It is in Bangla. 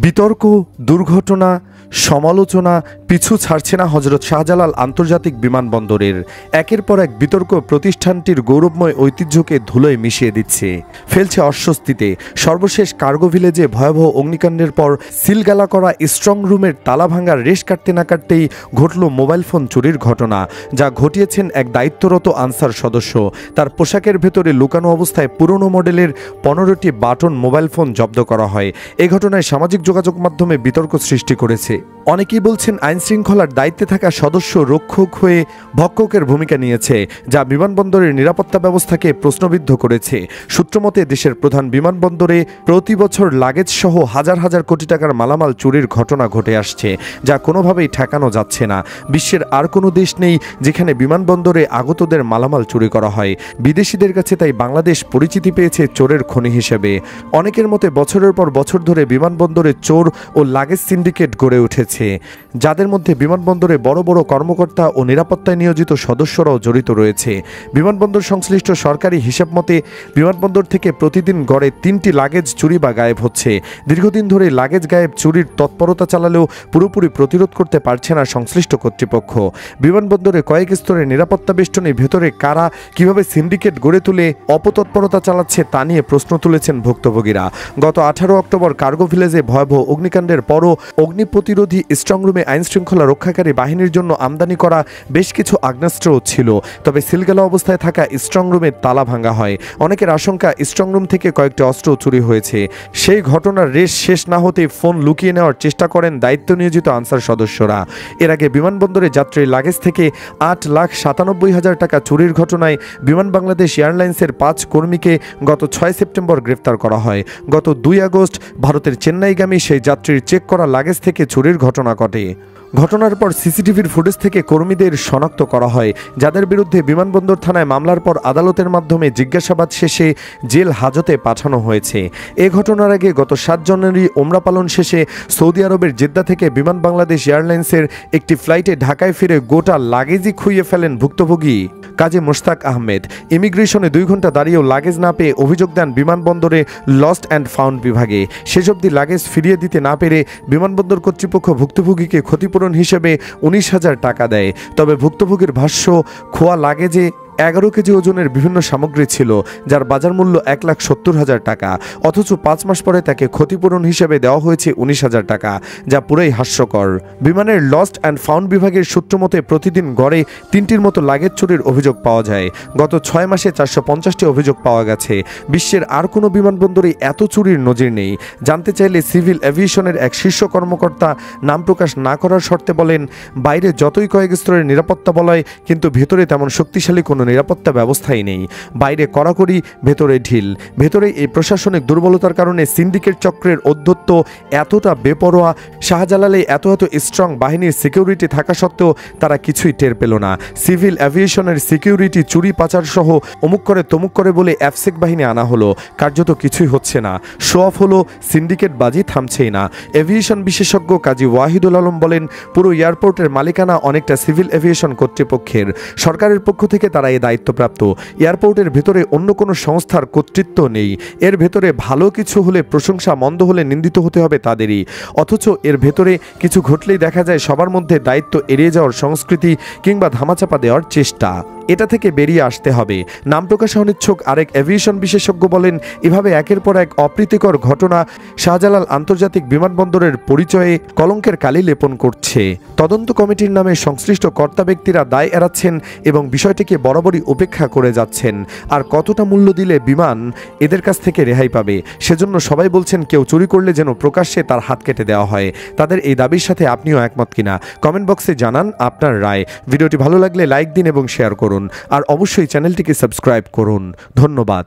বিতর্ক, দুর্ঘটনা, সমালোচনা পিছু ছাড়ছে না হযরত শাহজালাল আন্তর্জাতিক বিমানবন্দরের। একের পর এক বিতর্ক প্রতিষ্ঠানটির গৌরবময় ঐতিহ্যকে ধুলোয় মিশিয়ে দিচ্ছে, ফেলছে অস্বস্তিতে। সর্বশেষ কার্গো ভিলেজে ভয়াবহ অগ্নিকাণ্ডের পর সিলগালা করা স্ট্রং রুমের তালা ভাঙার রেশ কাটতে না কাটতেই ঘটল মোবাইল ফোন চুরির ঘটনা, যা ঘটিয়েছেন এক দায়িত্বরত আনসার সদস্য। তার পোশাকের ভেতরে লুকানো অবস্থায় পুরনো মডেলের 15টি বাটন মোবাইল ফোন জব্দ করা হয়। এই ঘটনায় সামাজিক যোগাযোগ মাধ্যমে বিতর্ক সৃষ্টি করেছে। অনেকেই বলছেন আইন শৃঙ্খলার দায়িত্বে থাকা সদস্য রক্ষক হয়ে ভক্ষকের ভূমিকা নিয়েছে, যা বিমানবন্দরের নিরাপত্তা ব্যবস্থাকে প্রশ্নবিদ্ধ করেছে। সূত্রমতে দেশের প্রধান বিমানবন্দরে প্রতি বছর লাগেজ সহ হাজার হাজার কোটি টাকার মালামাল চুরির ঘটনা ঘটে আসছে, যা কোনোভাবেই ঠেকানো যাচ্ছে না। বিশ্বের আর কোনো দেশ নেই যেখানে বিমানবন্দরে আগতদের মালামাল চুরি করা হয়। বিদেশিদের কাছে তাই বাংলাদেশ পরিচিতি পেয়েছে চোরের খনি হিসেবে। অনেকের মতে বছরের পর বছর ধরে বিমানবন্দরে চোর ও লাগেজ সিন্ডিকেট গড়ে উঠেছে, যাদের মধ্যে বিমানবন্দরে বড় বড় কর্মকর্তা ও নিরাপত্তায় নিয়োজিত সদস্যরাও জড়িত রয়েছে। বিমানবন্দর সংশ্লিষ্ট সরকারি হিসাব মতে বিমানবন্দর থেকে প্রতিদিন গড়ে 3টি লাগেজ চুরি বা গায়েব হচ্ছে। দীর্ঘদিন ধরে লাগেজ গায়েব চুরির তৎপরতা চালালেও পুরোপুরি প্রতিরোধ করতে পারছে না সংশ্লিষ্ট কর্তৃপক্ষ। বিমানবন্দরে কয়েক স্তরের নিরাপত্তা বেষ্টনী ভেতরে কারা কিভাবে সিন্ডিকেট গড়ে তুলে অপতৎপরতা চালাচ্ছে তা নিয়ে প্রশ্ন তুলেছেন ভুক্তভোগীরা। গত 18 অক্টোবর কার্গো ভিলেজে ভয়াবহ অগ্নিকাণ্ডের পরও অগ্নি প্রতিরোধী স্ট্রংরুমে আইন শৃঙ্খলা রক্ষাকারী বাহিনীর জন্য আমদানি করা বেশ কিছু আগ্নেয়াস্ত্রও ছিল। তবে সিলগালা অবস্থায় থাকা স্ট্রংরুমের তালা ভাঙা হয়। অনেকের আশঙ্কা স্ট্রংরুম থেকে কয়েকটি অস্ত্র চুরি হয়েছে। সেই ঘটনার রেশ শেষ না হতেই ফোন লুকিয়ে নেওয়ার চেষ্টা করেন দায়িত্ব নিয়োজিত আনসার সদস্যরা। এর আগে বিমানবন্দরে যাত্রীর লাগেজ থেকে 8,97,000 টাকা চুরির ঘটনায় বিমান বাংলাদেশ এয়ারলাইন্সের 5 কর্মীকে গত 6 সেপ্টেম্বর গ্রেফতার করা হয়। গত 2 আগস্ট ভারতের চেন্নাইগামী সেই যাত্রীর চেক করা লাগেজ থেকে চুরির ঘটনা ঘটে। ঘটনার পর সিসিটিভির ফুটেজ থেকে কর্মীদের শনাক্ত করা হয়, যাদের বিরুদ্ধে বিমানবন্দর থানায় মামলার পর আদালতের মাধ্যমে জিজ্ঞাসাবাদ শেষে জেল হাজতে পাঠানো হয়েছে। এ ঘটনার আগে গত 7 জানুয়ারি ওমরা পালন শেষে সৌদি আরবের জেদ্দা থেকে বিমান বাংলাদেশ এয়ারলাইন্সের একটি ফ্লাইটে ঢাকায় ফিরে গোটা লাগেজই খুইয়ে ফেলেন ভুক্তভোগী কাজী মোশতাক আহমেদ। ইমিগ্রেশনে 2 ঘন্টা দাঁড়িয়েও লাগেজ না পেয়ে অভিযোগ দেন বিমানবন্দরে লস্ট অ্যান্ড ফাউন্ড বিভাগে। শেষ অবধি লাগেজ ফিরিয়ে দিতে না পেরে বিমানবন্দর কর্তৃপক্ষ ভুক্তভোগীকে ক্ষতিপূরণ হিসেবে 19,000 টাকা দেয়। তবে ভুক্তভোগীর ভাষ্য, খোয়া লাগেজে 11 কেজি ওজনের বিভিন্ন সামগ্রী ছিল, যার বাজার মূল্য 1,70,000 টাকা। অথচ 5 মাস পরে তাকে ক্ষতিপূরণ হিসেবে দেওয়া হয়েছে 19,000 টাকা, যা পুরোই হাস্যকর। বিমানের লস্ট অ্যান্ড ফাউন্ড বিভাগের সূত্র মতে প্রতিদিন গড়ে 3টির মতো লাগেজ চুরির অভিযোগ পাওয়া যায়। গত 6 মাসে 450টি অভিযোগ পাওয়া গেছে। বিশ্বের আর কোনো বিমানবন্দরে এত চুরির নজির নেই। জানতে চাইলে সিভিল এভিয়েশনের এক শীর্ষ কর্মকর্তা নাম প্রকাশ না করার শর্তে বলেন, বাইরে যতই কয়েক স্তরের নিরাপত্তা বলয়, কিন্তু ভেতরে তেমন শক্তিশালী কোনো নিরাপত্তা ব্যবস্থাই নেই। বাইরে কড়াকড়ি, ভেতরে ঢিল। ভেতরে এই প্রশাসনিক দুর্বলতার কারণে সিন্ডিকেট চক্রের অধ্যত্ব এতটা বেপরোয়া। শাহজালালে এত স্ট্রং বাহিনীর সিকিউরিটি থাকা সত্ত্বেও তারা কিছুই টের পেল না। সিভিল এভিয়েশনের সিকিউরিটি চুরি পাচার সহ অমুক করে তমুক করে বলে অ্যাফসেক বাহিনী আনা হলো, কার্যত কিছুই হচ্ছে না। শো অফ হলো, সিন্ডিকেট বাজি থামছেই না। এভিয়েশন বিশেষজ্ঞ কাজী ওয়াহিদুল আলম বলেন, পুরো এয়ারপোর্টের মালিকানা অনেকটা সিভিল এভিয়েশন কর্তৃপক্ষের। সরকারের পক্ষ থেকে তারা দায়িত্বপ্রাপ্ত। এয়ারপোর্টের ভেতরে অন্য কোনো সংস্থার কর্তৃত্ব নেই। এর ভেতরে ভালো কিছু হলে প্রশংসা, মন্দ হলে নিন্দিত হতে হবে তাদেরই। অথচ এর ভেতরে কিছু ঘটলেই দেখা যায় সবার মধ্যে দায়িত্ব এড়িয়ে যাওয়ার সংস্কৃতি কিংবা ধামাচাপা দেওয়ার চেষ্টা। এটা থেকে বেরিয়ে আসতে হবে। নাম প্রকাশে অনিচ্ছুক আরেক এভিয়েশন বিশেষজ্ঞ বলেন, এভাবে একের পর এক অপ্রীতিকর ঘটনা শাহজালাল আন্তর্জাতিক বিমানবন্দরের পরিচয়ে কলঙ্কের কালি লেপন করছে। তদন্ত কমিটির নামে সংশ্লিষ্ট কর্তা ব্যক্তিরা দায় এড়াচ্ছেন এবং বিষয়টিকে বরাবরই উপেক্ষা করে যাচ্ছেন। আর কতটা মূল্য দিলে বিমান এদের কাছ থেকে রেহাই পাবে? সেজন্য সবাই বলছেন, কেউ চুরি করলে যেন প্রকাশ্যে তার হাত কেটে দেওয়া হয়। তাদের এই দাবির সাথে আপনিও একমত কিনা কমেন্ট বক্সে জানান আপনার রায়। ভিডিওটি ভালো লাগলে লাইক দিন এবং শেয়ার করুন। আর অবশ্যই চ্যানেলটিকে সাবস্ক্রাইব করুন। ধন্যবাদ।